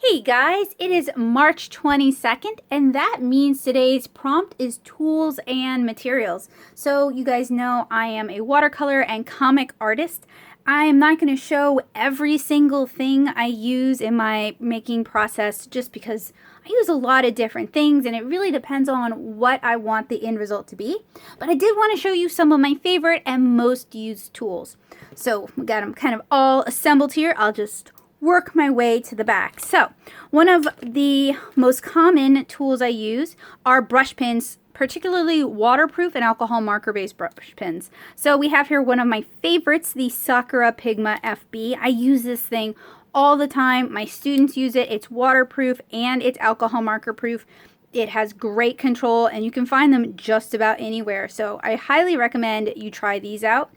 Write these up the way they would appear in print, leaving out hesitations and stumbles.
Hey guys, it is March 22nd, and that means today's prompt is tools and materials. So you guys know I am a watercolor and comic artist. I am not going to show every single thing I use in my making process just because I use a lot of different things and it really depends on what I want the end result to be. But I did want to show you some of my favorite and most used tools. So we got them kind of all assembled here. I'll just work my way to the back. So one of the most common tools I use are brush pens, particularly waterproof and alcohol marker based brush pens. So we have here one of my favorites, the Sakura Pigma FB. I use this thing all the time. My students use it. It's waterproof and it's alcohol marker proof. It has great control and you can find them just about anywhere. So I highly recommend you try these out.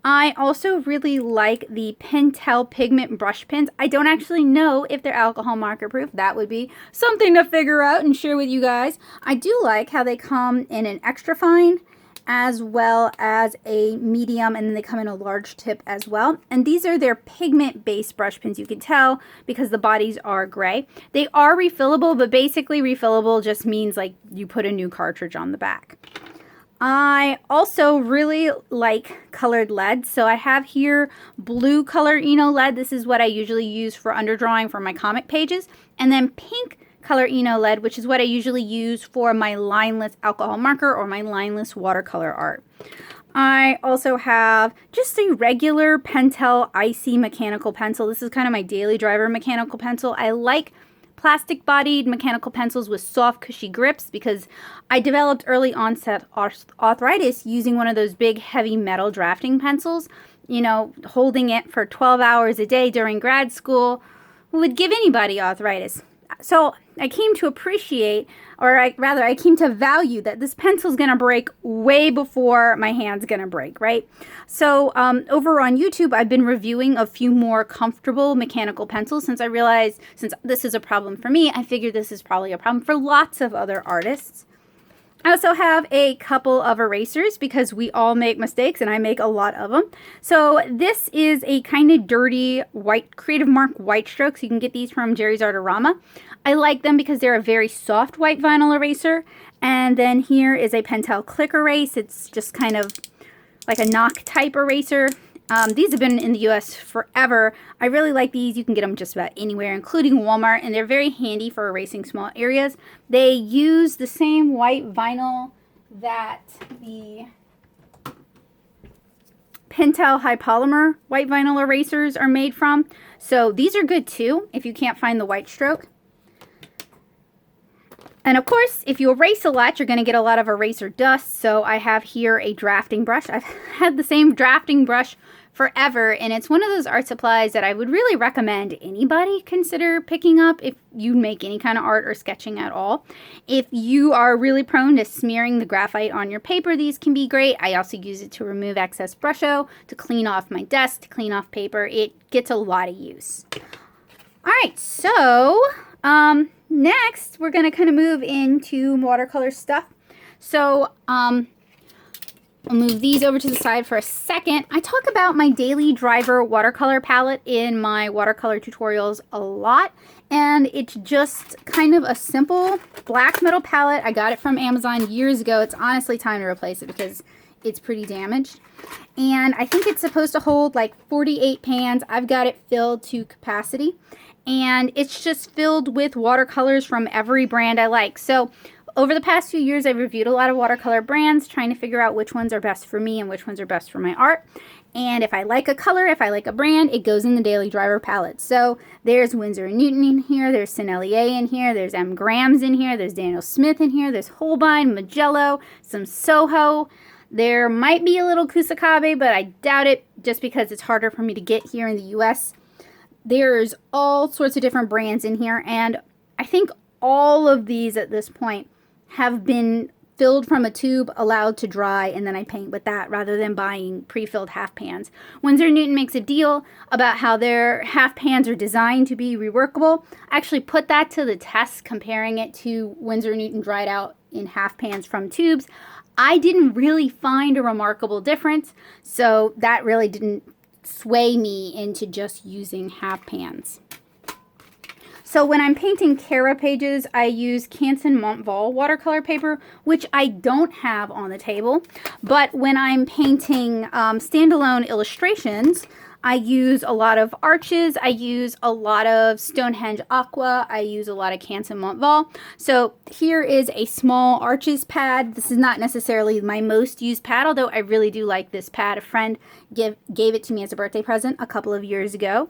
I also really like the Pentel pigment brush pens. I don't actually know if they're alcohol marker proof. That would be something to figure out and share with you guys. I do like how they come in an extra fine as well as a medium, and then they come in a large tip as well. And these are their pigment based brush pens. You can tell because the bodies are gray. They are refillable, but basically refillable just means like you put a new cartridge on the back. I also really like colored lead. So I have here blue color Eno lead. This is what I usually use for underdrawing for my comic pages. And then pink color Eno lead, which is what I usually use for my lineless alcohol marker or my lineless watercolor art. I also have just a regular Pentel Icy mechanical pencil. This is kind of my daily driver mechanical pencil. I like plastic bodied mechanical pencils with soft cushy grips because I developed early onset arthritis using one of those big heavy metal drafting pencils. You know, holding it for 12 hours a day during grad school would give anybody arthritis. So I came to appreciate, or I came to value that this pencil's going to break way before my hand's going to break, right? So over on YouTube, I've been reviewing a few more comfortable mechanical pencils since I realized, since this is a problem for me, I figured this is probably a problem for lots of other artists. I also have a couple of erasers because we all make mistakes and I make a lot of them. So this is a kind of dirty white Creative Mark white strokes. You can get these from Jerry's Artorama. I like them because they're a very soft white vinyl eraser. And then here is a Pentel Click Erase. It's just kind of like a knock type eraser. These have been in the US forever. I really like these. You can get them just about anywhere, including Walmart, and they're very handy for erasing small areas. They use the same white vinyl that the Pentel high polymer white vinyl erasers are made from. So these are good too if you can't find the white stroke. And of course, if you erase a lot, you're going to get a lot of eraser dust. So I have here a drafting brush. I've had the same drafting brush forever, and it's one of those art supplies that I would really recommend anybody consider picking up if you make any kind of art or sketching at all. If you are really prone to smearing the graphite on your paper, these can be great. I also use it to remove excess brusho, to clean off my desk, to clean off paper. It gets a lot of use. All right, so next, we're going to kind of move into watercolor stuff. So, I'll move these over to the side for a second. I talk about my daily driver watercolor palette in my watercolor tutorials a lot. And it's just kind of a simple black metal palette. I got it from Amazon years ago. It's honestly time to replace it because it's pretty damaged. And I think it's supposed to hold like 48 pans. I've got it filled to capacity. And it's just filled with watercolors from every brand I like. So over the past few years, I've reviewed a lot of watercolor brands, trying to figure out which ones are best for me and which ones are best for my art. And if I like a color, if I like a brand, it goes in the Daily Driver palette. So there's Winsor & Newton in here, there's Sennelier in here, there's M. Grams in here, there's Daniel Smith in here, there's Holbein, Magello, some Soho. There might be a little Kusakabe, but I doubt it just because it's harder for me to get here in the US. There's all sorts of different brands in here, and I think all of these at this point have been filled from a tube, allowed to dry, and then I paint with that rather than buying pre-filled half pans. Winsor & Newton makes a deal about how their half pans are designed to be reworkable. I actually put that to the test, comparing it to Winsor & Newton dried out in half pans from tubes. I didn't really find a remarkable difference, so that really didn't sway me into just using half pans. So when I'm painting Cara pages, I use Canson Montval watercolor paper, which I don't have on the table. But when I'm painting standalone illustrations, I use a lot of Arches, I use a lot of Stonehenge Aqua, I use a lot of Canson Montval. So here is a small Arches pad. This is not necessarily my most used pad, although I really do like this pad. A friend gave it to me as a birthday present a couple of years ago.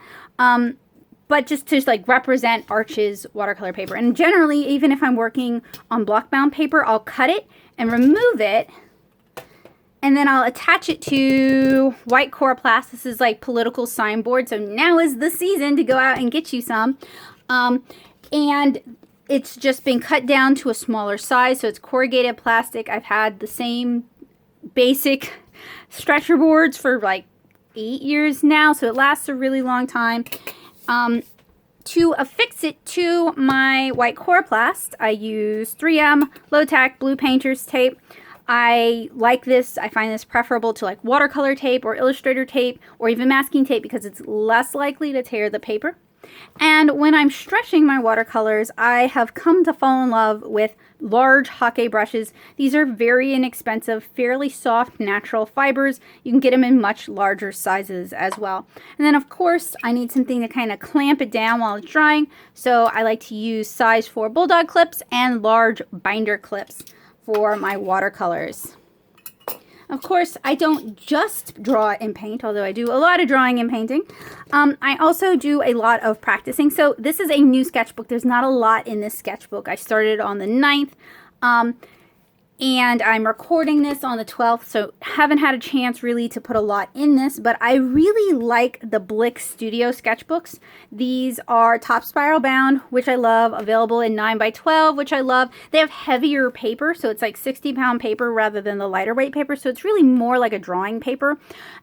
But just to like represent Arches watercolor paper. And generally, even if I'm working on block bound paper, I'll cut it and remove it. And then I'll attach it to white coroplast. This is like political signboard. So now is the season to go out and get you some. And it's just been cut down to a smaller size. So it's corrugated plastic. I've had the same basic stretcher boards for like 8 years now. So it lasts a really long time. To affix it to my white coroplast, I use 3M low-tack blue painter's tape. I like this. I find this preferable to like watercolor tape or illustrator tape or even masking tape because it's less likely to tear the paper. And when I'm stretching my watercolors, I have come to fall in love with large Hake brushes. These are very inexpensive, fairly soft, natural fibers. You can get them in much larger sizes as well. And then of course, I need something to kind of clamp it down while it's drying. So I like to use size 4 bulldog clips and large binder clips for my watercolors. Of course, I don't just draw and paint, although I do a lot of drawing and painting. I also do a lot of practicing. So this is a new sketchbook. There's not a lot in this sketchbook. I started on the 9th, and I'm recording this on the 12th, so haven't had a chance really to put a lot in this, but I really like the Blick Studio sketchbooks. These are top spiral bound, which I love, available in 9x12, which I love. They have heavier paper, so it's like 60-pound paper rather than the lighter weight paper, so it's really more like a drawing paper.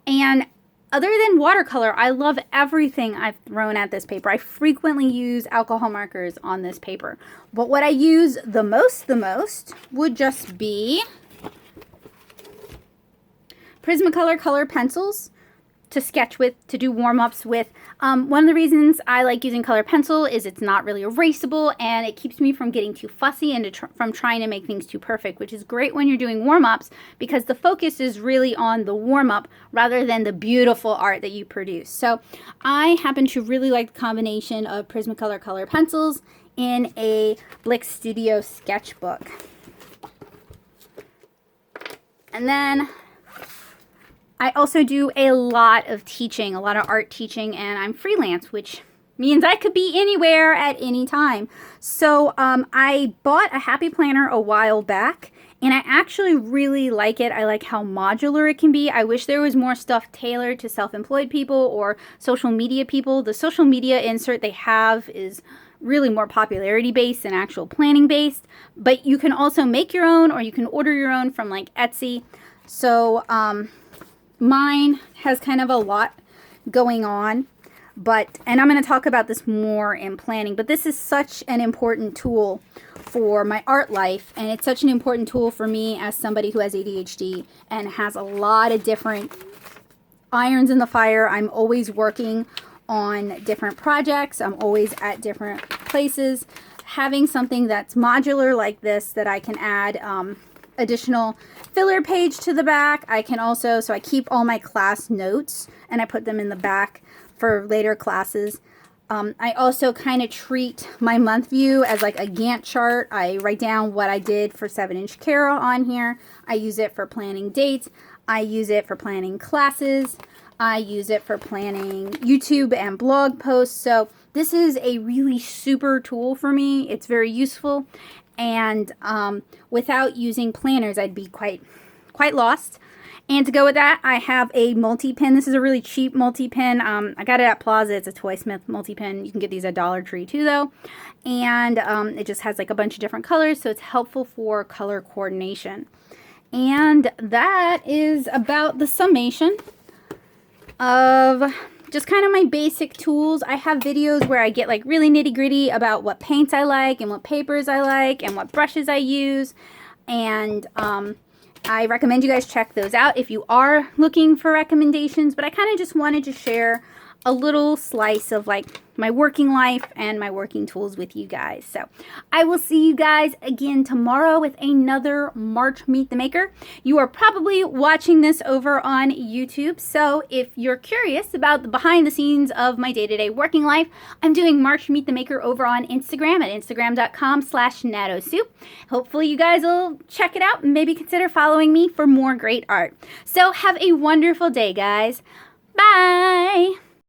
And other than watercolor, I love everything I've thrown at this paper. I frequently use alcohol markers on this paper. But what I use the most would just be Prismacolor color pencils to sketch with, to do warm-ups with. One of the reasons I like using color pencil is it's not really erasable and it keeps me from getting too fussy and from trying to make things too perfect, which is great when you're doing warm-ups because the focus is really on the warm-up rather than the beautiful art that you produce. So I happen to really like the combination of Prismacolor color pencils in a Blick Studio sketchbook. And then I also do a lot of teaching, a lot of art teaching, and I'm freelance, which means I could be anywhere at any time. So I bought a Happy Planner a while back, and I actually really like it. I like how modular it can be. I wish there was more stuff tailored to self-employed people or social media people. The social media insert they have is really more popularity based than actual planning based, but you can also make your own or you can order your own from like Etsy. So mine has kind of a lot going on, and I'm going to talk about this more in planning, but this is such an important tool for my art life, and it's such an important tool for me as somebody who has ADHD and has a lot of different irons in the fire. I'm always working on different projects. I'm always at different places. Having something that's modular like this that I can add additional filler page to the back. I can also, so I keep all my class notes and I put them in the back for later classes. I also kind of treat my month view as like a Gantt chart. I write down what I did for 7-inch Cara on here. I use it for planning dates. I use it for planning classes. I use it for planning YouTube and blog posts. So this is a really super tool for me. It's very useful. And without using planners, I'd be quite lost. And to go with that, I have a multi-pin. This is a really cheap multi-pin. I got it at Plaza. It's a Toysmith multi-pin. You can get these at Dollar Tree too, though. And it just has like a bunch of different colors, so it's helpful for color coordination. And that is about the summation of just kind of my basic tools. I have videos where I get like really nitty gritty about what paints I like and what papers I like and what brushes I use. And I recommend you guys check those out if you are looking for recommendations. But I kind of just wanted to share a little slice of like my working life and my working tools with you guys. So I will see you guys again tomorrow with another March Meet the Maker. You are probably watching this over on YouTube, so if you're curious about the behind the scenes of my day-to-day working life, I'm doing March Meet the Maker over on Instagram at instagram.com/natosoup. Hopefully you guys will check it out and maybe consider following me for more great art. So have a wonderful day, guys. Bye!